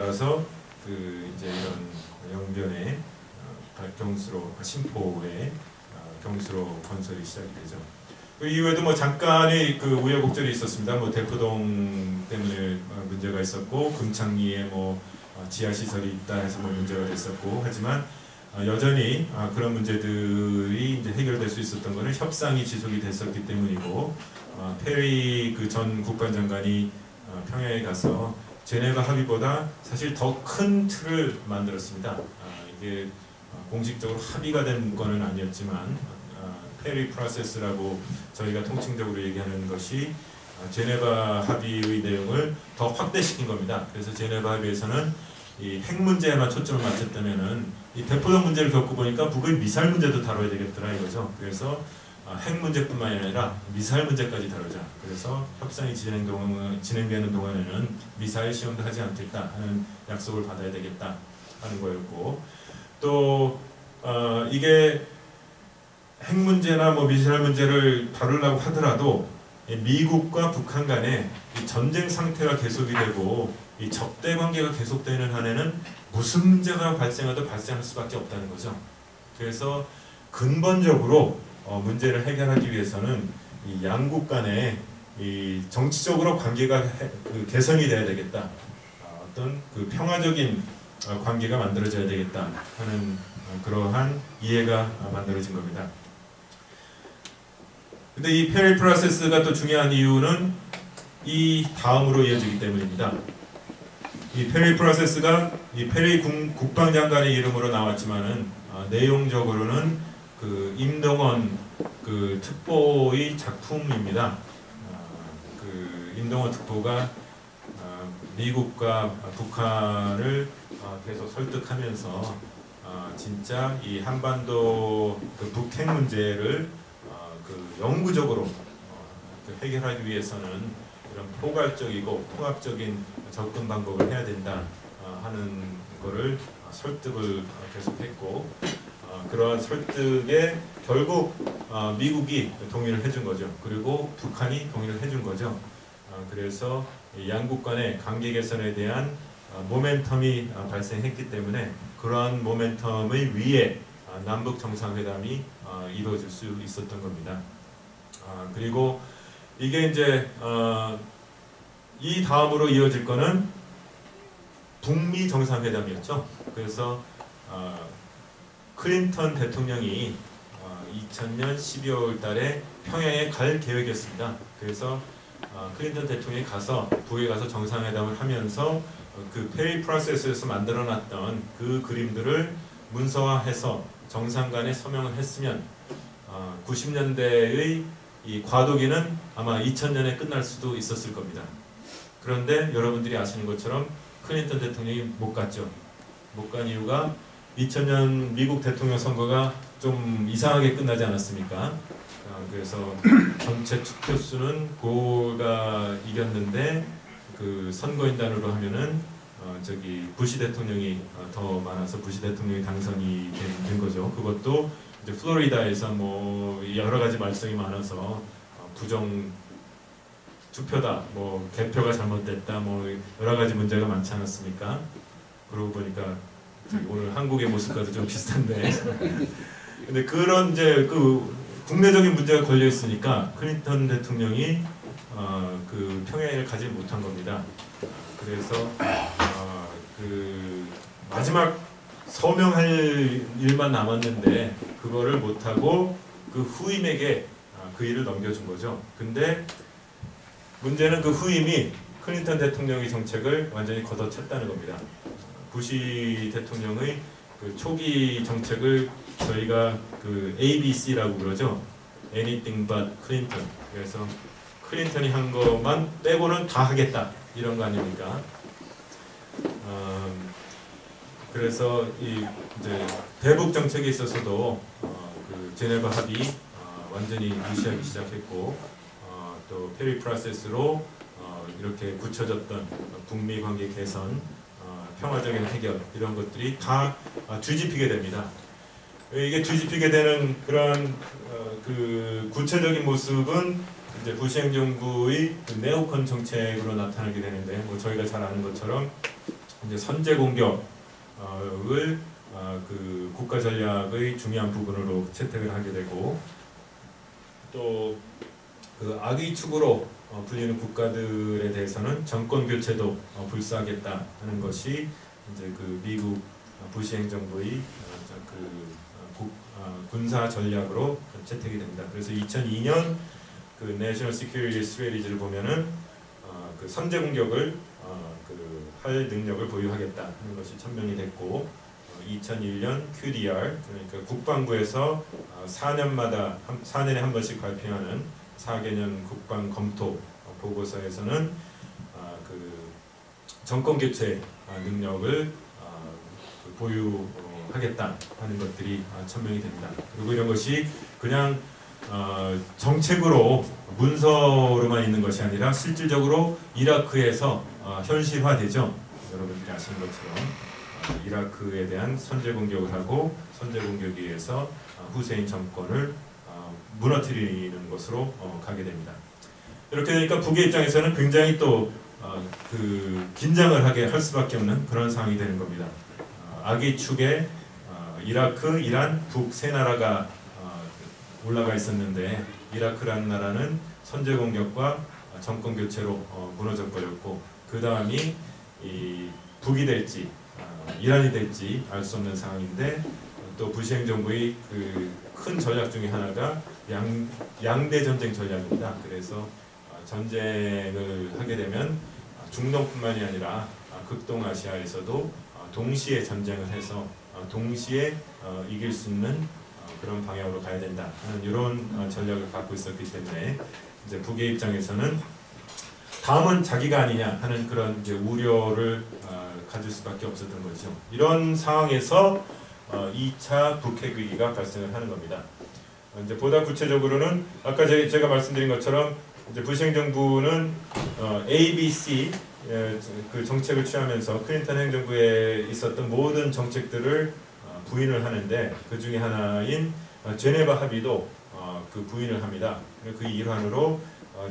따라서 이제 이런 영변의 경수로 신포의 경수로 건설이 시작이 되죠. 그 이후에도 뭐 잠깐의 그 우여곡절이 있었습니다. 뭐 대포동 때문에 문제가 있었고, 금창리에 뭐 지하 시설이 있다 해서 뭐 문제가 됐었고, 하지만 여전히 그런 문제들이 이제 해결될 수 있었던 것은 협상이 지속이 됐었기 때문이고, 페리 그 전 국방장관이 평양에 가서 제네바 합의보다 사실 더 큰 틀을 만들었습니다. 이게 공식적으로 합의가 된 거는 아니었지만 페리 프로세스라고 저희가 통칭적으로 얘기하는 것이 제네바 합의의 내용을 더 확대시킨 겁니다. 그래서 제네바 합의에서는 이 핵 문제에만 초점을 맞췄다면은 이 대포동 문제를 겪고 보니까 북의 미사일 문제도 다뤄야 되겠더라 이거죠. 그래서 핵 문제뿐만 아니라 미사일 문제까지 다루자. 그래서 협상이 진행되는 동안에는 미사일 시험도 하지 않겠다 하는 약속을 받아야 되겠다 하는 거였고, 또 이게 핵 문제나 뭐 미사일 문제를 다루려고 하더라도 미국과 북한 간에 이 전쟁 상태가 계속이 되고 이 적대 관계가 계속되는 한에는 무슨 문제가 발생하도 발생할 수밖에 없다는 거죠. 그래서 근본적으로 문제를 해결하기 위해서는 이 양국 간에 이 정치적으로 관계가 개선이 돼야 되겠다. 어떤 그 평화적인 관계가 만들어져야 되겠다 하는 그러한 이해가 만들어진 겁니다. 근데 이 페리 프로세스가 또 중요한 이유는 이 다음으로 이어지기 때문입니다. 이 페리 프로세스가 이 페리 국방장관의 이름으로 나왔지만은 내용적으로는 그 임동원 그 특보의 작품입니다. 그 임동원 특보가 미국과 북한을 계속 설득하면서 진짜 이 한반도 그 북핵 문제를 그 영구적으로 해결하기 위해서는 이런 포괄적이고 통합적인 접근 방법을 해야 된다 하는 거를 설득을 계속했고, 그러한 설득에 결국 미국이 동의를 해준 거죠. 그리고 북한이 동의를 해준 거죠. 그래서 양국 간의 관계 개선에 대한 모멘텀이 발생했기 때문에 그러한 모멘텀의 위에 남북 정상회담이 이루어질 수 있었던 겁니다. 그리고 이게 이제 이 다음으로 이어질 거는 북미 정상회담이었죠. 그래서 클린턴 대통령이 2000년 12월 달에 평양에 갈 계획이었습니다. 그래서 클린턴 대통령이 가서 북에 가서 정상회담을 하면서 그 페리 프로세스에서 만들어놨던 그 그림들을 문서화해서 정상 간에 서명을 했으면 90년대의 이 과도기는 아마 2000년에 끝날 수도 있었을 겁니다. 그런데 여러분들이 아시는 것처럼 클린턴 대통령이 못 갔죠. 못 간 이유가 2000년 미국 대통령 선거가 좀 이상하게 끝나지 않았습니까? 그래서 전체 투표수는 고가 이겼는데 그 선거인단으로 하면은 저기 부시 대통령이 더 많아서 부시 대통령이 당선이 된 거죠. 그것도 이제 플로리다에서 뭐 여러 가지 말썽이 많아서 부정 투표다, 뭐 개표가 잘못됐다, 뭐 여러 가지 문제가 많지 않았습니까? 그러고 보니까 오늘 한국의 모습과도 좀 비슷한데, 근데 그런 이제 그 국내적인 문제가 걸려 있으니까 클린턴 대통령이 그 평양을 가지 못한 겁니다. 그래서 그 마지막 서명할 일만 남았는데 그거를 못하고 그 후임에게 그 일을 넘겨준 거죠. 근데 문제는 그 후임이 클린턴 대통령의 정책을 완전히 걷어찼다는 겁니다. 부시 대통령의 그 초기 정책을 저희가 그 ABC라고 그러죠. Anything but Clinton. 그래서 클린턴이 한 것만 빼고는 다 하겠다 이런 거 아닙니까? 그래서 이 이제 대북 정책에 있어서도 그 제네바 합의 완전히 무시하기 시작했고, 또 페리 프로세스로 이렇게 굳혀졌던 북미 관계 개선, 평화적인 해결 이런 것들이 다 뒤집히게 됩니다. 이게 뒤집히게 되는 그런 그 구체적인 모습은 이제 부시 행정부의 그 네오컨 정책으로 나타나게 되는데, 뭐 저희가 잘 아는 것처럼 이제 선제 공격을 그 국가 전략의 중요한 부분으로 채택을 하게 되고, 또 그 악의 축으로 불리는 국가들에 대해서는 정권 교체도 불사하겠다 하는 것이 이제 그 미국 부시 행정부의 군사 전략으로 채택이 됩니다. 그래서 2002년 그 National Security Strategy를 보면은 그 선제 공격을 할 능력을 보유하겠다 하는 것이 천명이 됐고, 2001년 QDR, 그러니까 국방부에서 4년에 한 번씩 발표하는 4개년 국방 검토 보고서에서는 그 정권 교체 능력을 보유하겠다 하는 것들이 천명이 됩니다. 그리고 이런 것이 그냥 정책으로 문서로만 있는 것이 아니라 실질적으로 이라크에서 현실화되죠. 여러분들이 아시는 것처럼 이라크에 대한 선제 공격을 하고, 선제 공격에 의해서 후세인 정권을 무너뜨리는 것으로 가게 됩니다. 이렇게 되니까 북의 입장에서는 굉장히 또 그 긴장을 하게 할 수밖에 없는 그런 상황이 되는 겁니다. 악의 축에 이라크, 이란, 북 세 나라가 올라가 있었는데, 이라크라는 나라는 선제 공격과 정권 교체로 무너져 버렸고, 그 다음이 북이 될지 이란이 될지 알 수 없는 상황인데, 또 부시 행정부의 그 큰 전략 중에 하나가 양대 전쟁 전략입니다. 그래서 전쟁을 하게 되면 중동뿐만이 아니라 극동아시아에서도 동시에 전쟁을 해서 동시에 이길 수 있는 그런 방향으로 가야 된다 하는 이런 전략을 갖고 있었기 때문에, 이제 북의 입장에서는 다음은 자기가 아니냐 하는 그런 이제 우려를 가질 수밖에 없었던 거죠. 이런 상황에서 2차 북핵 위기가 발생을 하는 겁니다. 이제 보다 구체적으로는 아까 제가 말씀드린 것처럼 이제 부시 행정부는 ABC 그 정책을 취하면서 클린턴 행정부에 있었던 모든 정책들을 부인을 하는데, 그 중에 하나인 제네바 합의도 그 부인을 합니다. 그 일환으로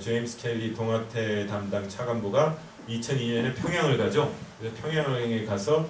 제임스 켈리 동아태 담당 차관보가 2002년에 평양을 가죠. 그래서 평양에 가서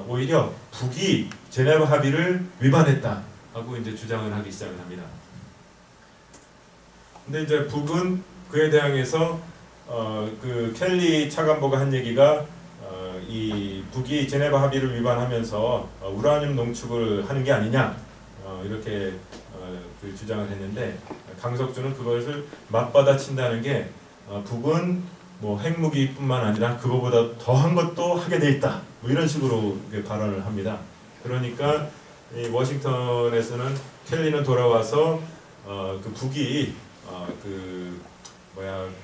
오히려 북이 제네바 합의를 위반했다 하고 이제 주장을 하기 시작을 합니다. 근데 이제 북은 그에 대항해서 그 켈리 차관보가 한 얘기가 이 북이 제네바 합의를 위반하면서 우라늄 농축을 하는 게 아니냐 이렇게 그 주장을 했는데, 강석주는 그것을 맞받아친다는 게 북은 뭐 핵무기뿐만 아니라 그거보다 더한 것도 하게 돼 있다, 뭐 이런 식으로 발언을 합니다. 그러니까 이 워싱턴에서는 켈리는 돌아와서 그 북이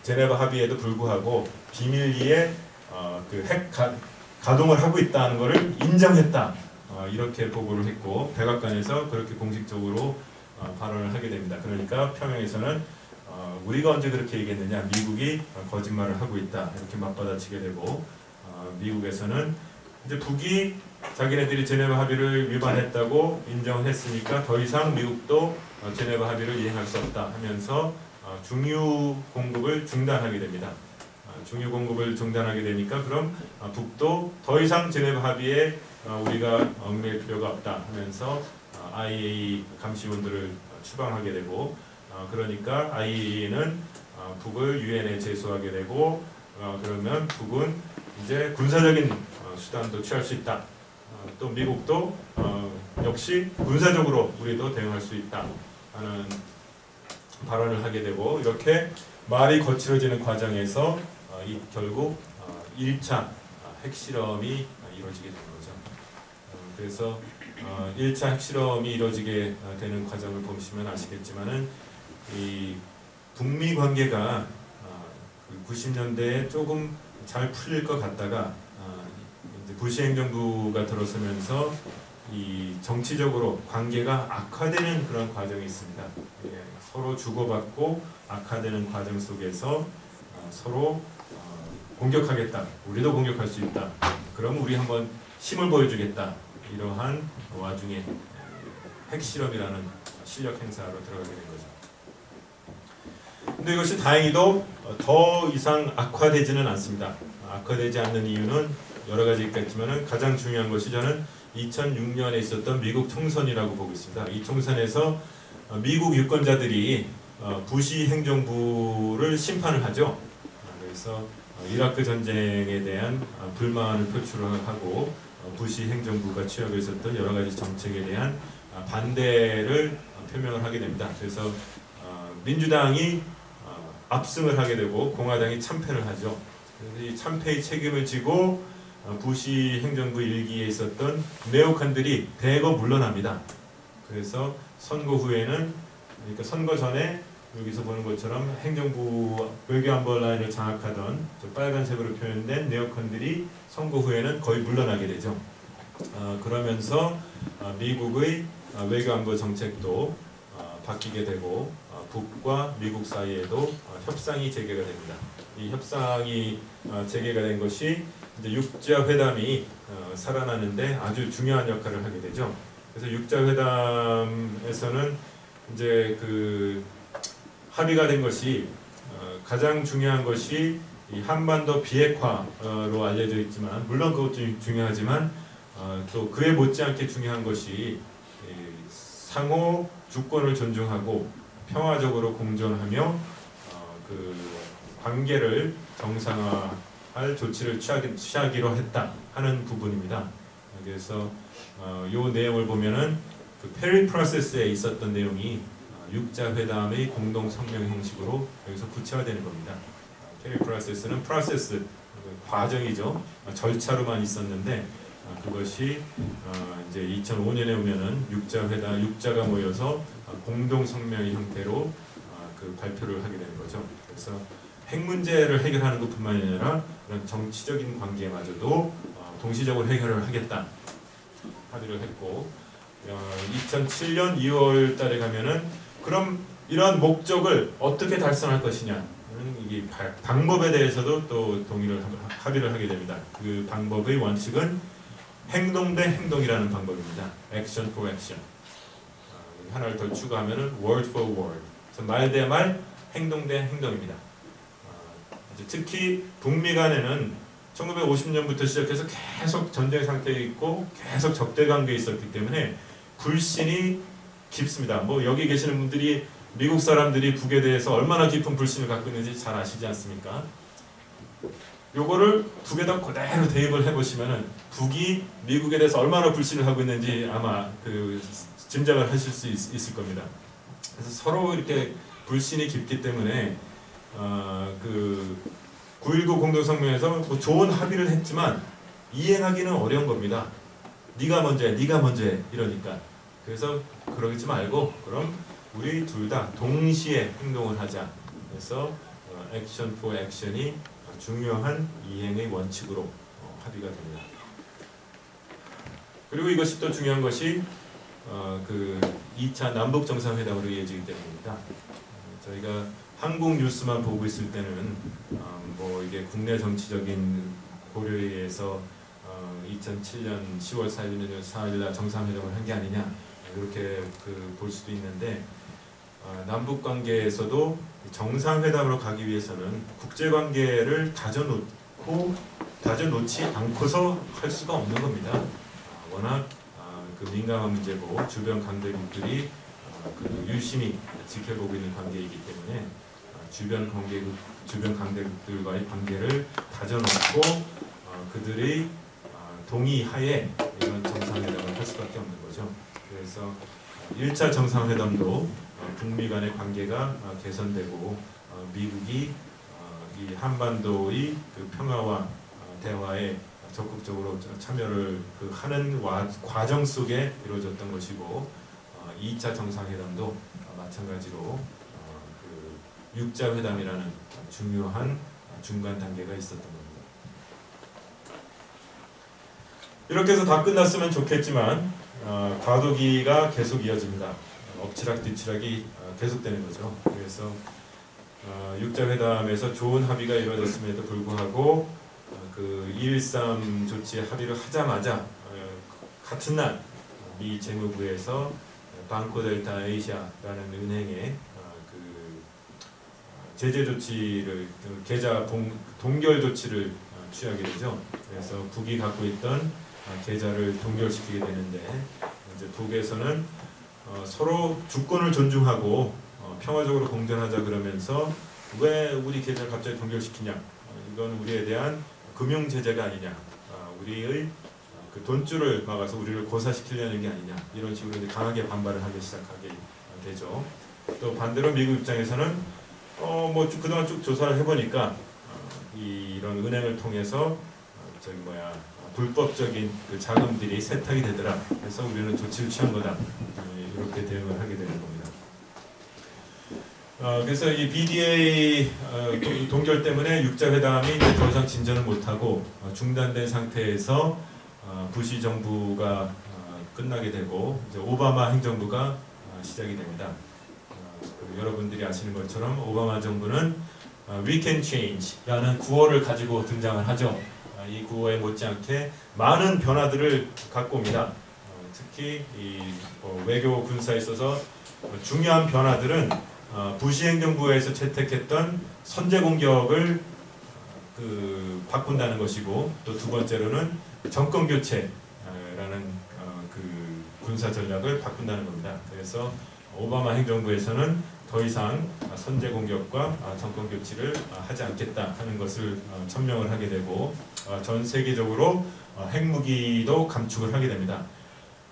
제네바 합의에도 불구하고 비밀리에 그 핵 가동을 하고 있다는 것을 인정했다, 이렇게 보고를 했고, 백악관에서 그렇게 공식적으로 발언을 하게 됩니다. 그러니까 평양에서는 우리가 언제 그렇게 얘기했느냐, 미국이 거짓말을 하고 있다, 이렇게 맞받아치게 되고, 미국에서는 이제 북이 자기네들이 제네바 합의를 위반했다고 인정했으니까 더 이상 미국도 제네바 합의를 이행할 수 없다 하면서 중유 공급을 중단하게 됩니다. 중유 공급을 중단하게 되니까 그럼 북도 더 이상 제네바 합의에 우리가 얽매일 필요가 없다 하면서 IAEA 감시원들을 추방하게 되고, 그러니까 IAEA는 북을 유엔에 제소하게 되고, 그러면 북은 이제 군사적인 수단도 취할 수 있다. 또 미국도 역시 군사적으로 우리도 대응할 수 있다 하는 발언을 하게 되고, 이렇게 말이 거칠어지는 과정에서 결국 1차 핵실험이 이루어지게 되는 거죠. 그래서 1차 핵실험이 이루어지게 되는 과정을 보시면 아시겠지만은 이 북미 관계가 90년대에 조금 잘 풀릴 것 같다가 이제 부시 행정부가 들어서면서 이 정치적으로 관계가 악화되는 그런 과정이 있습니다. 서로 주고받고 악화되는 과정 속에서 서로 공격하겠다, 우리도 공격할 수 있다, 그럼 우리 한번 힘을 보여주겠다, 이러한 와중에 핵실험이라는 실력 행사로 들어가게 된 거죠. 근데 이것이 다행히도 더 이상 악화되지는 않습니다. 악화되지 않는 이유는 여러 가지 있겠지만은 가장 중요한 것이 저는 2006년에 있었던 미국 총선이라고 보고 있습니다. 이 총선에서 미국 유권자들이 부시 행정부를 심판을 하죠. 그래서 이라크 전쟁에 대한 불만을 표출하고 부시 행정부가 취하고 있었던 여러 가지 정책에 대한 반대를 표명을 하게 됩니다. 그래서 민주당이 압승을 하게 되고 공화당이 참패를 하죠. 그래서 이 참패의 책임을 지고 부시 행정부 일기에 있었던 네오칸들이 대거 물러납니다. 그래서 선거 후에는, 그러니까 선거 전에 여기서 보는 것처럼 행정부 외교안보 라인을 장악하던 빨간색으로 표현된 네오컨들이 선거 후에는 거의 물러나게 되죠. 그러면서 미국의 외교안보 정책도 바뀌게 되고 북과 미국 사이에도 협상이 재개가 됩니다. 이 협상이 재개가 된 것이 이제 육자 회담이 살아나는데 아주 중요한 역할을 하게 되죠. 그래서 육자 회담에서는 이제 그 합의가 된 것이 가장 중요한 것이 이 한반도 비핵화로 알려져 있지만, 물론 그것도 중요하지만 또 그에 못지않게 중요한 것이 상호 주권을 존중하고 평화적으로 공존하며 그 관계를 정상화할 조치를 취하기로 했다 하는 부분입니다. 그래서 이 내용을 보면은 그 페리 프로세스에 있었던 내용이 육자 회담의 공동 성명 형식으로 여기서 구체화되는 겁니다. 페리 프로세스는 프로세스 과정이죠. 절차로만 있었는데 그것이 이제 2005년에 오면은 육자가 모여서 공동 성명의 형태로 그 발표를 하게 되는 거죠. 그래서 핵 문제를 해결하는 것뿐만 아니라 그런 정치적인 관계마저도 동시적으로 해결을 하겠다 합의를 했고, 2007년 2월 달에 가면은 그럼 이러한 목적을 어떻게 달성할 것이냐, 이 방법에 대해서도 또 합의를 하게 됩니다. 그 방법의 원칙은 행동 대 행동이라는 방법입니다. Action for action. 하나를 더 추가하면은 word for word. 말 대 말, 행동 대 행동입니다. 특히 북미 간에는 1950년부터 시작해서 계속 전쟁 상태에 있고 계속 적대 관계에 있었기 때문에 불신이 깊습니다. 뭐 여기 계시는 분들이 미국 사람들이 북에 대해서 얼마나 깊은 불신을 갖고 있는지 잘 아시지 않습니까? 요거를 북에다 그대로 대입을 해보시면은 북이 미국에 대해서 얼마나 불신을 하고 있는지 아마 그 짐작을 하실 수 있을 겁니다. 그래서 서로 이렇게 불신이 깊기 때문에 그 9.19 공동성명에서 뭐 좋은 합의를 했지만 이행하기는 어려운 겁니다. 네가 먼저 해, 네가 먼저 해 이러니까. 그래서 그러지 말고 그럼 우리 둘 다 동시에 행동을 하자. 그래서 액션 포 액션이 중요한 이행의 원칙으로 합의가 됩니다. 그리고 이것이 또 중요한 것이 그 2차 남북 정상회담으로 이어지기 때문입니다. 저희가 한국 뉴스만 보고 있을 때는 뭐 이게 국내 정치적인 고려에 의해서 2007년 10월 4일 날 정상회담을 한 게 아니냐 이렇게 볼 수도 있는데, 남북 관계에서도 정상회담으로 가기 위해서는 국제 관계를 다져놓지 않고서 할 수가 없는 겁니다. 워낙 그 민감한 문제고 주변 강대국들이 그 유심히 지켜보고 있는 관계이기 때문에 주변 강대국들과의 관계를 다져놓고 그들의 동의하에 이런 정상회담을 할 수밖에 없는 거죠. 그래서 1차 정상회담도 북미 간의 관계가 개선되고 미국이 이 한반도의 그 평화와 대화에 적극적으로 참여를 하는 과정 속에 이루어졌던 것이고, 2차 정상회담도 마찬가지로 그 육자 회담이라는 중요한 중간 단계가 있었던 겁니다. 이렇게 해서 다 끝났으면 좋겠지만 과도기가 계속 이어집니다. 엎치락뒤치락이 계속되는 거죠. 그래서 육자 회담에서 좋은 합의가 이루어졌음에도 불구하고 그 2.13 조치에 합의를 하자마자 같은 날 미 재무부에서 방코델타 에이시아라는 은행에 그 제재 조치를 계좌 동결 조치를 취하게 되죠. 그래서 북이 갖고 있던 계좌를 동결시키게 되는데, 이제 북에서는 서로 주권을 존중하고 평화적으로 공존하자 그러면서 왜 우리 계좌를 갑자기 동결시키냐? 이건 우리에 대한 금융 제재가 아니냐? 우리의 그 돈줄을 막아서 우리를 고사시키려는 게 아니냐? 이런 식으로 이제 강하게 반발을 하기 시작하게 되죠. 또 반대로 미국 입장에서는 뭐 그동안 쭉 조사를 해보니까 이런 은행을 통해서 불법적인 그 자금들이 세탁이 되더라. 그래서 우리는 조치를 취한 거다. 이렇게 대응을 하게 되는 겁니다. 그래서 이 BDA 동결 때문에 육자회담이 이제 더 이상 진전을 못하고 중단된 상태에서 부시 정부가 끝나게 되고 이제 오바마 행정부가 시작이 됩니다. 여러분들이 아시는 것처럼 오바마 정부는 We can change라는 구호를 가지고 등장을 하죠. 이 구호에 못지않게 많은 변화들을 갖고 옵니다. 특히 이 외교 군사에 있어서 중요한 변화들은 부시 행정부에서 채택했던 선제 공격을 바꾼다는 것이고, 또 두 번째로는 정권 교체라는 그 군사 전략을 바꾼다는 겁니다. 그래서 오바마 행정부에서는 더 이상 선제 공격과 정권 교체를 하지 않겠다 하는 것을 천명을 하게 되고, 전 세계적으로 핵무기도 감축을 하게 됩니다.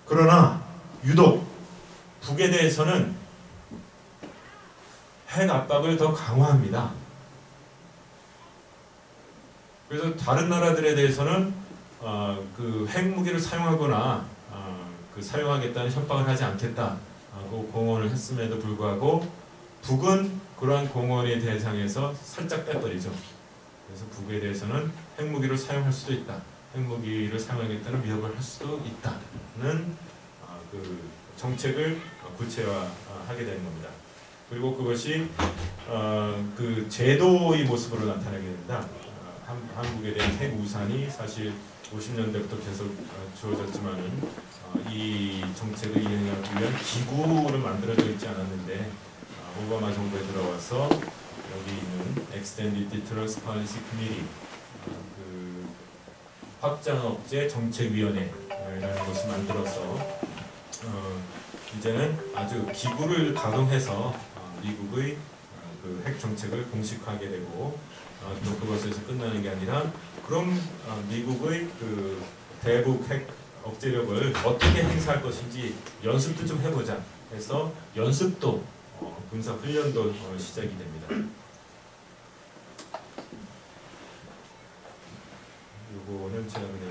그러나 유독 북에 대해서는 핵 압박을 더 강화합니다. 그래서 다른 나라들에 대해서는 그 핵무기를 사용하거나 사용하겠다는 협박을 하지 않겠다고 공언을 했음에도 불구하고 북은 그러한 공언의 대상에서 살짝 빼버리죠. 그래서 북에 대해서는 핵무기를 사용할 수도 있다. 핵무기를 사용하겠다는 위협을 할 수도 있다는 그 정책을 구체화하게 되는 겁니다. 그리고 그것이 그 제도의 모습으로 나타나게 됩니다. 한국에 대한 핵 우산이 사실 50년대부터 계속 주어졌지만은 이 정책을 이행하기 위한 기구를 만들어져 있지 않았는데, 오바마 정부에 들어와서 여기 있는 Extended Deterrence Policy Committee, 그 확장 억제 정책위원회라는 것을 만들어서 이제는 아주 기구를 가동해서 미국의 그 핵 정책을 공식화하게 되고, 또 그것에서 끝나는 게 아니라 그럼 미국의 그 대북 핵 억제력을 어떻게 행사할 것인지 연습도 좀 해보자 해서 연습도 군사 훈련도 시작이 됩니다. 요거는 제가 그냥